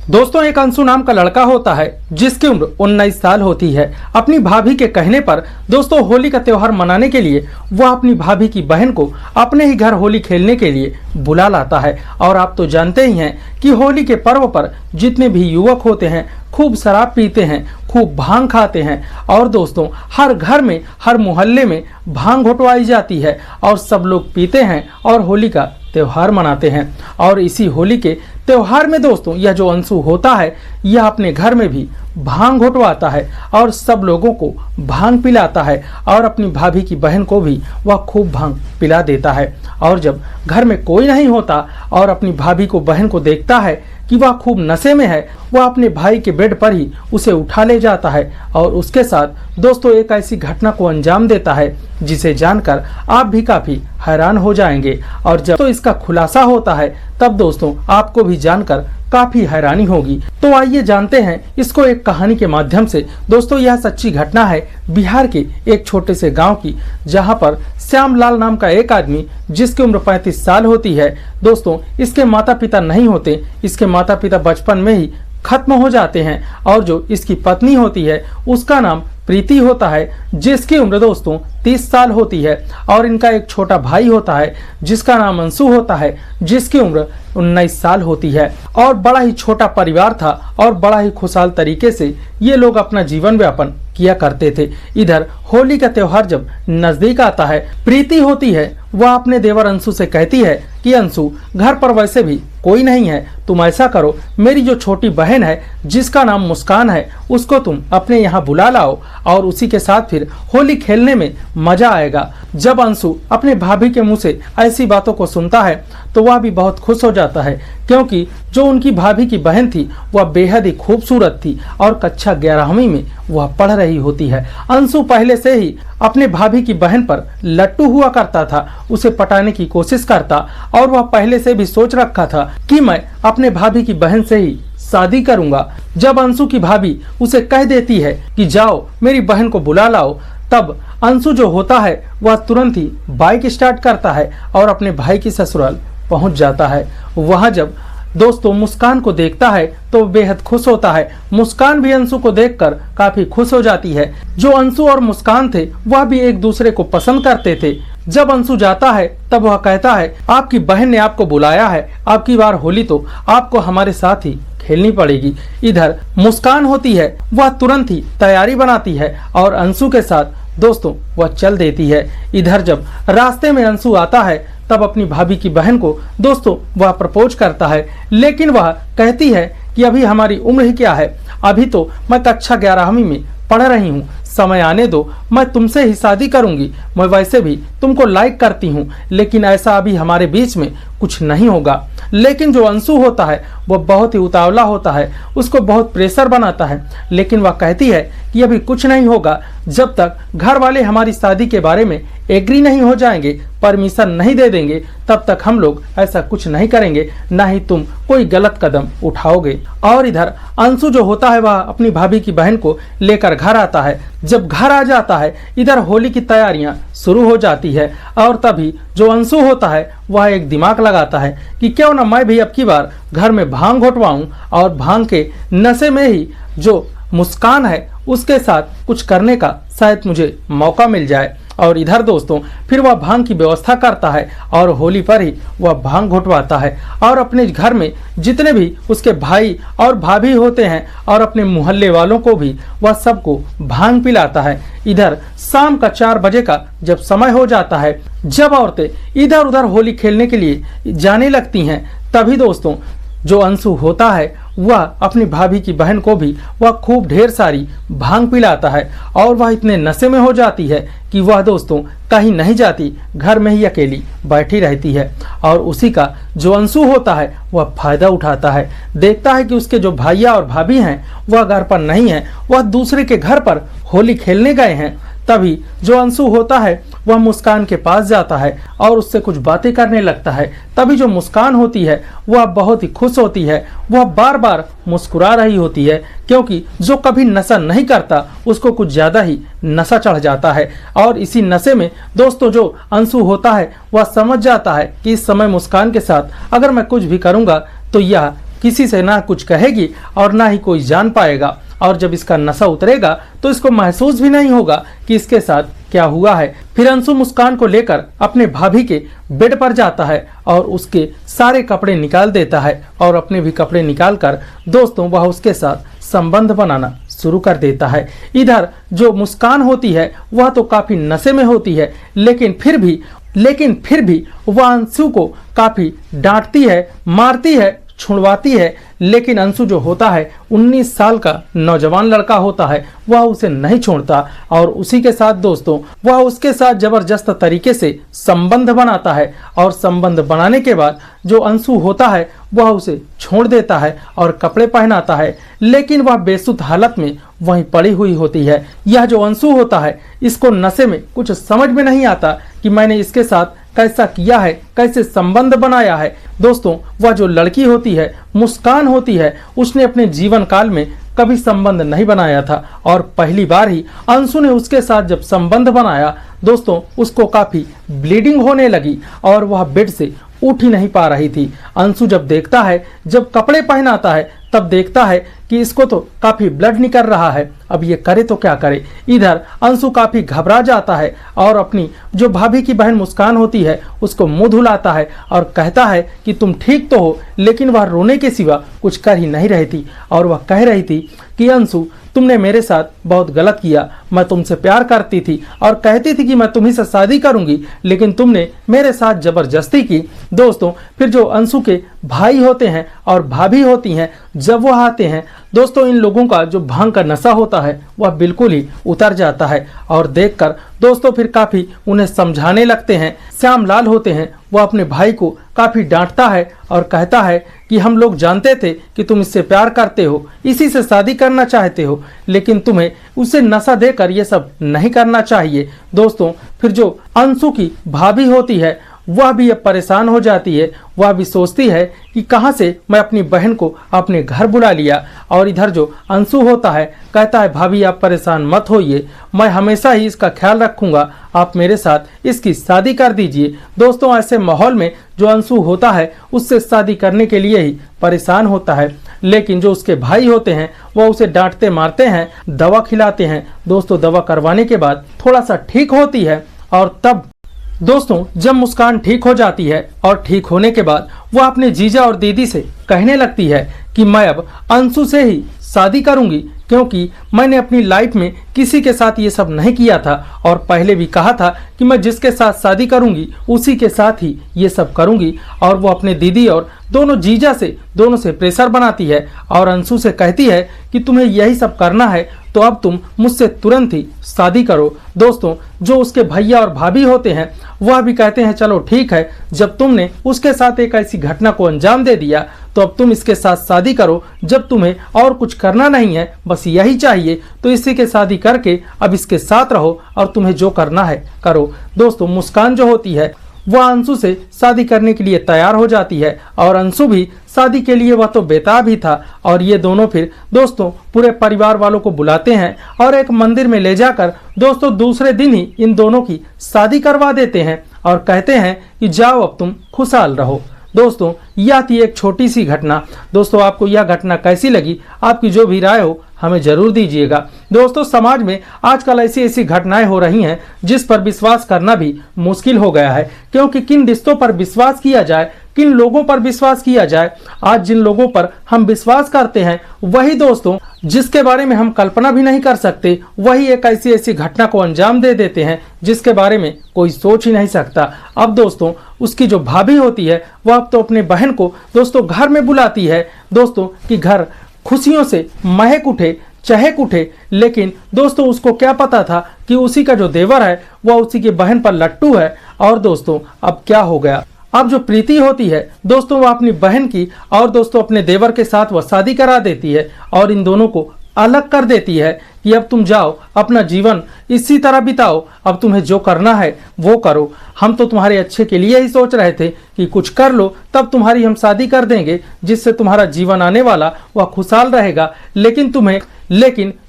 दोस्तों एक अंशु नाम का लड़का होता है जिसकी उम्र 19 साल होती है। अपनी भाभी के कहने पर दोस्तों होली का त्योहार मनाने के लिए वह अपनी भाभी की बहन को अपने ही घर होली खेलने के लिए बुला लाता है। और आप तो जानते ही हैं कि होली के पर्व पर जितने भी युवक होते हैं खूब शराब पीते हैं, खूब भांग खाते हैं और दोस्तों हर घर में हर मोहल्ले में भांग घोटवाई जाती है और सब लोग पीते हैं और होली का त्योहार मनाते हैं। और इसी होली के त्योहार में दोस्तों यह जो अंशु होता है यह अपने घर में भी भांग घोटवाता है और सब लोगों को भांग पिलाता है और अपनी भाभी की बहन को भी वह खूब भांग पिला देता है। और जब घर में कोई नहीं होता और अपनी भाभी को बहन को देखता है कि वह खूब नशे में है, वह अपने भाई के बेड पर ही उसे उठा ले जाता है और उसके साथ दोस्तों एक ऐसी घटना को अंजाम देता है जिसे जानकर आप भी काफी हैरान हो जाएंगे। और जब तो इसका खुलासा होता है तब दोस्तों आपको भी जानकर काफी हैरानी होगी। तो आइए जानते हैं इसको एक कहानी के माध्यम से। दोस्तों यह सच्ची घटना है बिहार के एक छोटे से गांव की, जहां पर श्यामलाल नाम का एक आदमी जिसकी उम्र 35 साल होती है। दोस्तों इसके माता पिता नहीं होते, इसके माता पिता बचपन में ही खत्म हो जाते हैं। और जो इसकी पत्नी होती है उसका नाम प्रीति होता है जिसकी उम्र दोस्तों 30 साल होती है। और इनका एक छोटा भाई होता है जिसका नाम अंशु होता है जिसकी उम्र 19 साल होती है। और बड़ा ही छोटा परिवार था और बड़ा ही खुशहाल तरीके से ये लोग अपना जीवन व्यापन किया करते थे। इधर होली का त्योहार जब नजदीक आता है, प्रीति होती है वह अपने देवर अंशु से कहती है कि अंशु घर पर वैसे भी कोई नहीं है, तुम ऐसा करो मेरी जो छोटी बहन है जिसका नाम मुस्कान है उसको तुम अपने यहाँ बुला लाओ और उसी के साथ फिर होली खेलने में मजा आएगा। जब अंशु अपने भाभी के मुंह से ऐसी बातों को सुनता है तो वह भी बहुत खुश हो जाता है, क्योंकि जो उनकी भाभी की बहन थी वह बेहद ही खूबसूरत थी और कक्षा 11वीं में वह पढ़ रही होती है। अंशु पहले से ही अपने भाभी की बहन पर लट्टू हुआ करता था, उसे पटाने की कोशिश करता और वह पहले से भी सोच रखा था कि मैं अपने भाभी की बहन से ही शादी करूंगा। जब अंशु की भाभी उसे कह देती है कि जाओ मेरी बहन को बुला लाओ, तब अंशु जो होता है वह तुरंत ही बाइक स्टार्ट करता है और अपने भाई की ससुराल पहुंच जाता है। वहां जब दोस्तों मुस्कान को देखता है तो बेहद खुश होता है। मुस्कान भी अंशु को देखकर काफी खुश हो जाती है। जो अंशु और मुस्कान थे वह भी एक दूसरे को पसंद करते थे। जब अंशु जाता है तब वह कहता है आपकी बहन ने आपको बुलाया है, आपकी बार होली तो आपको हमारे साथ ही खेलनी पड़ेगी। इधर मुस्कान होती है वह तुरंत ही तैयारी बनाती है और अंशु के साथ दोस्तों वह चल देती है। इधर जब रास्ते में अंशु आता है तब अपनी भाभी की बहन को दोस्तों वह प्रपोज करता है, लेकिन वह कहती है कि अभी हमारी उम्र ही क्या है, अभी तो मैं कक्षा 11वीं में पढ़ रही हूँ, समय आने दो, मैं तुमसे ही शादी करूंगी। मैं वैसे भी तुमको लाइक करती हूँ, लेकिन ऐसा अभी हमारे बीच में कुछ नहीं होगा। लेकिन जो अंशु होता है वह बहुत ही उतावला होता है, उसको बहुत प्रेशर बनाता है, लेकिन वह कहती है कि अभी कुछ नहीं होगा, जब तक घर वाले हमारी शादी के बारे में एग्री नहीं हो जाएंगे, परमिशन नहीं दे देंगे, तब तक हम लोग ऐसा कुछ नहीं करेंगे, ना ही तुम कोई गलत कदम उठाओगे। और इधर अंशु जो होता है वह अपनी भाभी की बहन को लेकर घर आता है। जब घर आ जाता है इधर होली की तैयारियां शुरू हो जाती है और तभी जो अंशु होता है वह एक दिमाग लगाता है कि क्यों ना मैं भी अब की बार घर में भांग घोटवाऊं और भांग के नशे में ही जो मुस्कान है उसके साथ कुछ करने का शायद मुझे मौका मिल जाए। और इधर दोस्तों फिर वह भांग की व्यवस्था करता है और होली पर ही वह भांग घोटवाता है और अपने घर में जितने भी उसके भाई और भाभी होते हैं और अपने मोहल्ले वालों को भी वह सबको भांग पिलाता है। इधर शाम का 4 बजे का जब समय हो जाता है, जब औरतें इधर उधर होली खेलने के लिए जाने लगती हैं, तभी दोस्तों जो अंशु होता है वह अपनी भाभी की बहन को भी वह खूब ढेर सारी भांग पिलाता है और वह इतने नशे में हो जाती है कि वह दोस्तों कहीं नहीं जाती, घर में ही अकेली बैठी रहती है। और उसी का जो अंशु होता है वह फायदा उठाता है, देखता है कि उसके जो भैया और भाभी हैं वह घर पर नहीं है, वह दूसरे के घर पर होली खेलने गए हैं। तभी जो अंशु होता है वह मुस्कान के पास जाता है और उससे कुछ बातें करने लगता है। तभी जो मुस्कान होती है वह बहुत ही खुश होती है, वह बार बार मुस्कुरा रही होती है, क्योंकि जो कभी नशा नहीं करता उसको कुछ ज्यादा ही नशा चढ़ जाता है। और इसी नशे में दोस्तों जो अंशु होता है वह समझ जाता है कि इस समय मुस्कान के साथ अगर मैं कुछ भी करूंगा तो यह किसी से ना कुछ कहेगी और ना ही कोई जान पाएगा, और जब इसका नशा उतरेगा तो इसको महसूस भी नहीं होगा कि इसके साथ क्या हुआ है। फिर अंशु मुस्कान को लेकर अपने भाभी के बेड पर जाता है और उसके सारे कपड़े निकाल देता है और अपने भी कपड़े निकालकर दोस्तों वह उसके साथ संबंध बनाना शुरू कर देता है। इधर जो मुस्कान होती है वह तो काफी नशे में होती है, लेकिन फिर भी वह अंशु को काफी डांटती है, मारती है, छुड़वाती है। लेकिन अंशु जो होता है 19 साल का नौजवान लड़का होता है, वह उसे नहीं छोड़ता और उसी के साथ दोस्तों वह उसके साथ जबरदस्त तरीके से संबंध बनाता है। और संबंध बनाने के बाद जो अंशु होता है वह उसे छोड़ देता है और कपड़े पहनाता है, लेकिन वह बेसुध हालत में वहीं पड़ी हुई होती है। यह जो अंशु होता है इसको नशे में कुछ समझ में नहीं आता कि मैंने इसके साथ कैसा किया है, कैसे संबंध बनाया है। दोस्तों वह जो लड़की होती है, मुस्कान होती है, उसने अपने जीवन काल में कभी संबंध नहीं बनाया था और पहली बार ही अंशु ने उसके साथ जब संबंध बनाया दोस्तों उसको काफी ब्लीडिंग होने लगी और वह बेड से उठ ही नहीं पा रही थी। अंशु जब देखता है, जब कपड़े पहनाता है, तब देखता है कि इसको तो काफी ब्लड निकल रहा है, अब ये करे तो क्या करे। इधर अंशु काफी घबरा जाता है और अपनी जो भाभी की बहन मुस्कान होती है उसको मुंह धुलाता है और कहता है कि तुम ठीक तो हो, लेकिन वह रोने के सिवा कुछ कर ही नहीं रही थी और वह कह रही थी कि अंशु तुमने मेरे साथ बहुत गलत किया, मैं तुमसे प्यार करती थी और कहती थी कि मैं तुम्ही से शादी करूंगी, लेकिन तुमने मेरे साथ जबरदस्ती की। दोस्तों फिर जो अंशु के भाई होते हैं और भाभी होती हैं, जब वह आते हैं दोस्तों इन लोगों का जो भांग का नशा होता है वह बिल्कुल ही उतर जाता है और देखकर दोस्तों फिर काफी उन्हें समझाने लगते हैं। श्यामलाल होते हैं, वह अपने भाई को काफी डांटता है और कहता है कि हम लोग जानते थे कि तुम इससे प्यार करते हो, इसी से शादी करना चाहते हो, लेकिन तुम्हें उसे नशा देकर ये सब नहीं करना चाहिए। दोस्तों फिर जो अंशु की भाभी होती है वह भी अब परेशान हो जाती है। वह भी सोचती है कि कहां से मैं अपनी बहन को अपने घर बुला लिया। और इधर जो अंशु होता है कहता है भाभी आप परेशान मत होइए, मैं हमेशा ही इसका ख्याल रखूंगा, आप मेरे साथ इसकी शादी कर दीजिए। दोस्तों ऐसे माहौल में जो अंशु होता है उससे शादी करने के लिए ही परेशान होता है, लेकिन जो उसके भाई होते हैं वह उसे डांटते मारते हैं, दवा खिलाते हैं। दोस्तों दवा करवाने के बाद थोड़ा सा ठीक होती है और तब दोस्तों जब मुस्कान ठीक हो जाती है और ठीक होने के बाद वह अपने जीजा और दीदी से कहने लगती है कि मैं अब अंशु से ही शादी करूंगी, क्योंकि मैंने अपनी लाइफ में किसी के साथ ये सब नहीं किया था और पहले भी कहा था कि मैं जिसके साथ शादी करूंगी उसी के साथ ही ये सब करूंगी। और वो अपने दीदी और दोनों से प्रेशर बनाती है और अंशु से कहती है कि तुम्हें यही सब करना है तो अब तुम मुझसे तुरंत ही शादी करो। दोस्तों जो उसके भैया और भाभी होते हैं वह भी कहते हैं चलो ठीक है, जब तुमने उसके साथ एक ऐसी घटना को अंजाम दे दिया तो अब तुम इसके साथ शादी करो, जब तुम्हें और कुछ करना नहीं है, बस यही चाहिए, तो इसी के शादी करके अब इसके साथ रहो और तुम्हें जो करना है करो। दोस्तों मुस्कान जो होती है वह अंशु से शादी करने के लिए तैयार हो जाती है और अंशु भी शादी के लिए वह तो बेताब ही था। और ये दोनों फिर दोस्तों पूरे परिवार वालों को बुलाते हैं और एक मंदिर में ले जाकर दोस्तों दूसरे दिन ही इन दोनों की शादी करवा देते हैं और कहते हैं कि जाओ अब तुम खुशहाल रहो। दोस्तों यह थी एक छोटी सी घटना। दोस्तों आपको यह घटना कैसी लगी, आपकी जो भी राय हो हमें जरूर दीजिएगा। दोस्तों समाज में आजकल ऐसी घटनाएं हो रही हैं जिस पर विश्वास करना भी मुश्किल हो गया है, क्योंकि किन रिश्तों पर विश्वास किया जाए, किन लोगों पर विश्वास किया जाए। आज जिन लोगों पर हम विश्वास करते हैं वही दोस्तों जिसके बारे में हम कल्पना भी नहीं कर सकते, वही एक ऐसी घटना को अंजाम दे देते हैं जिसके बारे में कोई सोच ही नहीं सकता। अब दोस्तों उसकी जो भाभी होती है वह अब तो अपने बहन को दोस्तों घर में बुलाती है दोस्तों कि घर खुशियों से महक उठे, चहक उठे। लेकिन दोस्तों उसको क्या पता था कि उसी का जो देवर है वह उसी की बहन पर लट्टू है। और दोस्तों अब क्या हो गया, अब जो प्रीति होती है दोस्तों वह अपनी बहन की और दोस्तों अपने देवर के साथ वह शादी करा देती है और इन दोनों को अलग कर देती है कि अब तुम जाओ अपना जीवन इसी तरह बिताओ, अब तुम्हें जो करना है वो करो, हम तो तुम्हारे अच्छे के लिए ही सोच रहे थे कि कुछ कर लो तब तुम्हारी हम शादी कर देंगे जिससे तुम्हारा जीवन आने वाला वह खुशहाल रहेगा। लेकिन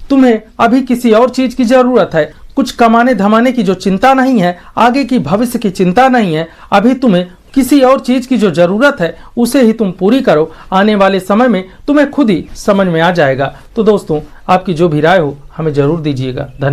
तुम्हें अभी किसी और चीज की जरूरत है, कुछ कमाने धमाने की जो चिंता नहीं है, आगे की भविष्य की चिंता नहीं है, अभी तुम्हें किसी और चीज की जो जरूरत है उसे ही तुम पूरी करो। आने वाले समय में तुम्हें खुद ही समझ में आ जाएगा। तो दोस्तों, आपकी जो भी राय हो हमें जरूर दीजिएगा। धन्यवाद।